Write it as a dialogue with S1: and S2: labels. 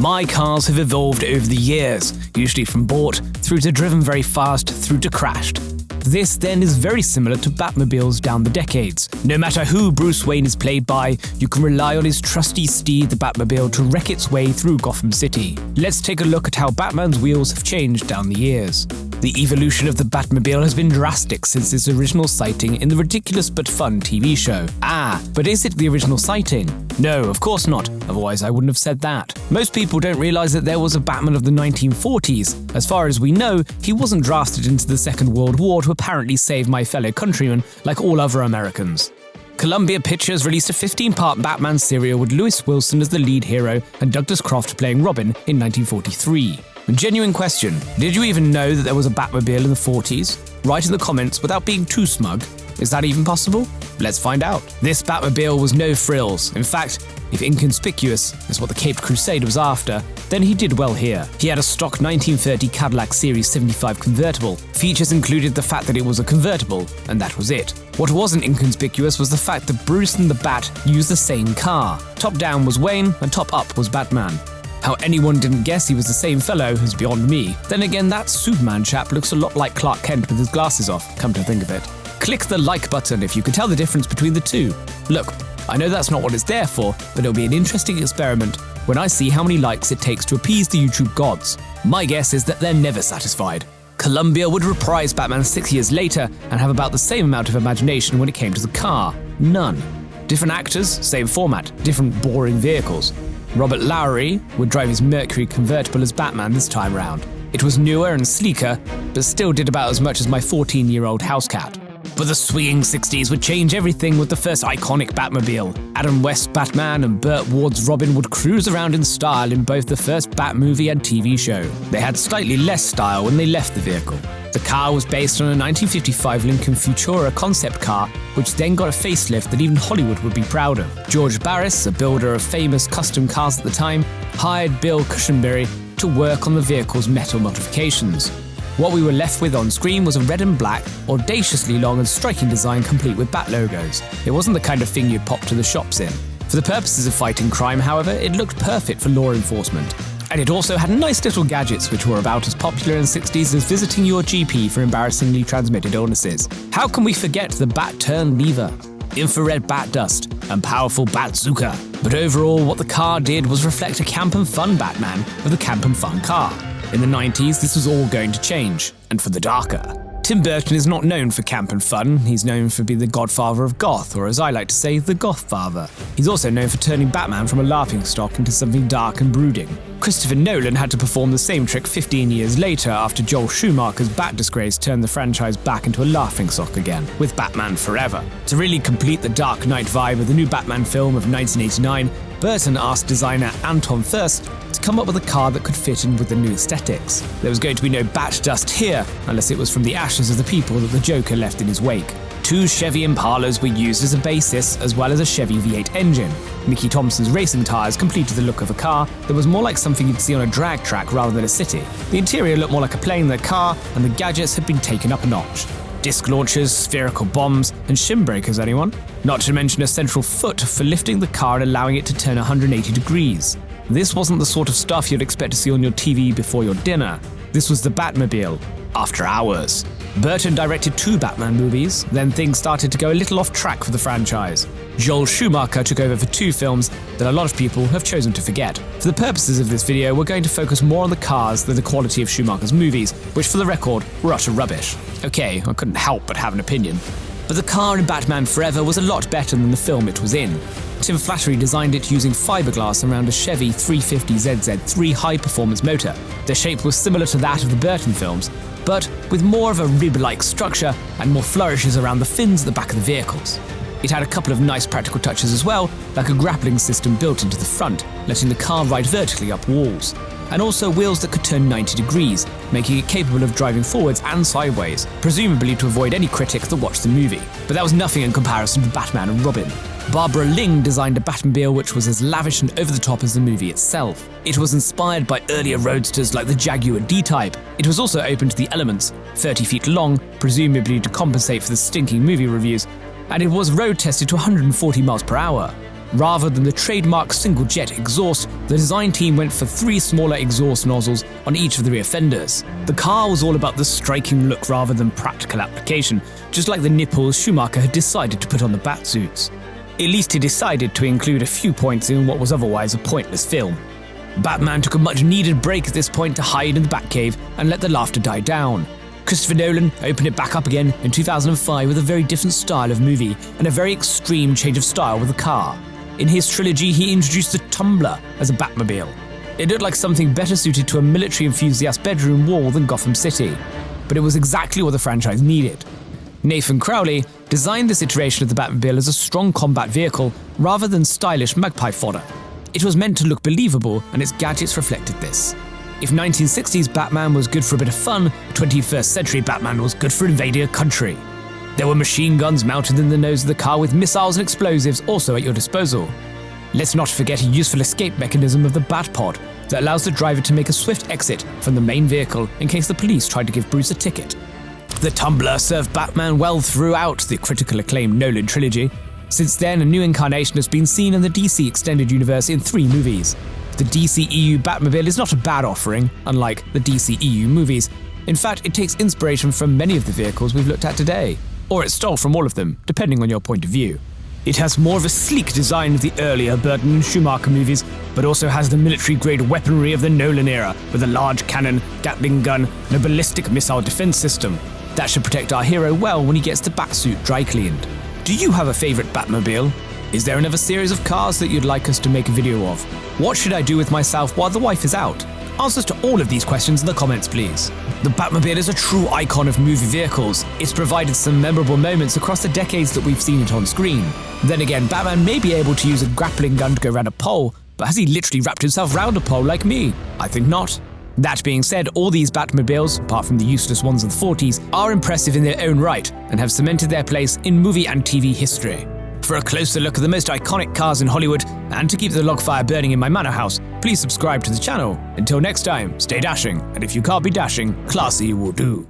S1: My cars have evolved over the years, usually from bought, through to driven very fast, through to crashed. This then is very similar to Batmobiles down the decades. No matter who Bruce Wayne is played by, you can rely on his trusty steed, the Batmobile, to wreck its way through Gotham City. Let's take a look at how Batman's wheels have changed down the years. The evolution of the Batmobile has been drastic since its original sighting in the ridiculous but fun TV show. But is it the original sighting? No, of course not, otherwise I wouldn't have said that. Most people don't realise that there was a Batman of the 1940s. As far as we know, he wasn't drafted into the Second World War to apparently save my fellow countrymen like all other Americans. Columbia Pictures released a 15-part Batman serial with Lewis Wilson as the lead hero and Douglas Croft playing Robin in 1943. A genuine question, did you even know that there was a Batmobile in the 40s? Write in the comments without being too smug. Is that even possible? Let's find out. This Batmobile was no frills. In fact, if inconspicuous is what the Caped Crusader was after, then he did well here. He had a stock 1930 Cadillac Series 75 convertible. Features included the fact that it was a convertible, and that was it. What wasn't inconspicuous was the fact that Bruce and the Bat used the same car. Top down was Wayne, and top up was Batman. How anyone didn't guess he was the same fellow is beyond me. Then again, that Superman chap looks a lot like Clark Kent with his glasses off, come to think of it. Click the like button if you can tell the difference between the two. Look, I know that's not what it's there for, but it'll be an interesting experiment when I see how many likes it takes to appease the YouTube gods. My guess is that they're never satisfied. Columbia would reprise Batman 6 years later and have about the same amount of imagination when it came to the car. None. Different actors, same format, different boring vehicles. Robert Lowry would drive his Mercury convertible as Batman this time round. It was newer and sleeker, but still did about as much as my 14-year-old house cat. But the swinging 60s would change everything with the first iconic Batmobile. Adam West's Batman and Burt Ward's Robin would cruise around in style in both the first Bat movie and TV show. They had slightly less style when they left the vehicle. The car was based on a 1955 Lincoln Futura concept car, which then got a facelift that even Hollywood would be proud of. George Barris, a builder of famous custom cars at the time, hired Bill Cushenberry to work on the vehicle's metal modifications. What we were left with on screen was a red and black, audaciously long and striking design complete with Bat logos. It wasn't the kind of thing you'd pop to the shops in. For the purposes of fighting crime, however, it looked perfect for law enforcement. And it also had nice little gadgets which were about as popular in the 60s as visiting your GP for embarrassingly transmitted illnesses. How can we forget the Bat-turn lever, infrared bat dust, and powerful Bazooka? But overall, what the car did was reflect a camp and fun Batman with a camp and fun car. In the 90s, this was all going to change, and for the darker. Tim Burton is not known for camp and fun. He's known for being the godfather of goth, or as I like to say, the gothfather. He's also known for turning Batman from a laughingstock into something dark and brooding. Christopher Nolan had to perform the same trick 15 years later after Joel Schumacher's Bat disgrace turned the franchise back into a laughingstock again, with Batman Forever. To really complete the Dark Knight vibe of the new Batman film of 1989, Burton asked designer Anton Furst to come up with a car that could fit in with the new aesthetics. There was going to be no bat dust here, unless it was from the ashes of the people that the Joker left in his wake. 2 Chevy Impalas were used as a basis, as well as a Chevy V8 engine. Mickey Thompson's racing tyres completed the look of a car that was more like something you'd see on a drag track rather than a city. The interior looked more like a plane than a car, and the gadgets had been taken up a notch. Disc launchers, spherical bombs, and shim breakers, anyone? Not to mention a central foot for lifting the car and allowing it to turn 180 degrees. This wasn't the sort of stuff you'd expect to see on your TV before your dinner. This was the Batmobile, after hours. Burton directed 2 Batman movies, then things started to go a little off track for the franchise. Joel Schumacher took over for 2 films that a lot of people have chosen to forget. For the purposes of this video, we're going to focus more on the cars than the quality of Schumacher's movies, which for the record were utter rubbish. Okay, I couldn't help but have an opinion. But the car in Batman Forever was a lot better than the film it was in. Tim Flattery designed it using fiberglass around a Chevy 350 ZZ3 high-performance motor. The shape was similar to that of the Burton films, but with more of a rib-like structure and more flourishes around the fins at the back of the vehicles. It had a couple of nice practical touches as well, like a grappling system built into the front, letting the car ride vertically up walls, and also wheels that could turn 90 degrees, making it capable of driving forwards and sideways, presumably to avoid any critics that watched the movie. But that was nothing in comparison to Batman and Robin. Barbara Ling designed a Batmobile which was as lavish and over the top as the movie itself. It was inspired by earlier roadsters like the Jaguar D-Type. It was also open to the elements, 30 feet long, presumably to compensate for the stinking movie reviews, and it was road tested to 140 miles per hour. Rather than the trademark single-jet exhaust, the design team went for 3 smaller exhaust nozzles on each of the rear fenders. The car was all about the striking look rather than practical application, just like the nipples Schumacher had decided to put on the Batsuits. At least he decided to include a few points in what was otherwise a pointless film. Batman took a much-needed break at this point to hide in the Batcave and let the laughter die down. Christopher Nolan opened it back up again in 2005 with a very different style of movie and a very extreme change of style with the car. In his trilogy, he introduced the Tumbler as a Batmobile. It looked like something better suited to a military enthusiast bedroom wall than Gotham City, but it was exactly what the franchise needed. Nathan Crowley designed this iteration of the Batmobile as a strong combat vehicle rather than stylish magpie fodder. It was meant to look believable, and its gadgets reflected this. If 1960s Batman was good for a bit of fun, 21st century Batman was good for invading a country. There were machine guns mounted in the nose of the car with missiles and explosives also at your disposal. Let's not forget a useful escape mechanism of the Batpod that allows the driver to make a swift exit from the main vehicle in case the police tried to give Bruce a ticket. The Tumbler served Batman well throughout the critically acclaimed Nolan trilogy. Since then, a new incarnation has been seen in the DC Extended Universe in 3 movies. The DCEU Batmobile is not a bad offering, unlike the DCEU movies. In fact, it takes inspiration from many of the vehicles we've looked at today. Or it stole from all of them, depending on your point of view. It has more of a sleek design of the earlier Burton and Schumacher movies, but also has the military-grade weaponry of the Nolan era, with a large cannon, Gatling gun, and a ballistic missile defense system. That should protect our hero well when he gets the Batsuit dry-cleaned. Do you have a favorite Batmobile? Is there another series of cars that you'd like us to make a video of? What should I do with myself while the wife is out? Answers to all of these questions in the comments, please. The Batmobile is a true icon of movie vehicles. It's provided some memorable moments across the decades that we've seen it on screen. Then again, Batman may be able to use a grappling gun to go around a pole, but has he literally wrapped himself round a pole like me? I think not. That being said, all these Batmobiles, apart from the useless ones of the 40s, are impressive in their own right and have cemented their place in movie and TV history. For a closer look at the most iconic cars in Hollywood, and to keep the log fire burning in my manor house, please subscribe to the channel. Until next time, stay dashing, and if you can't be dashing, classy will do.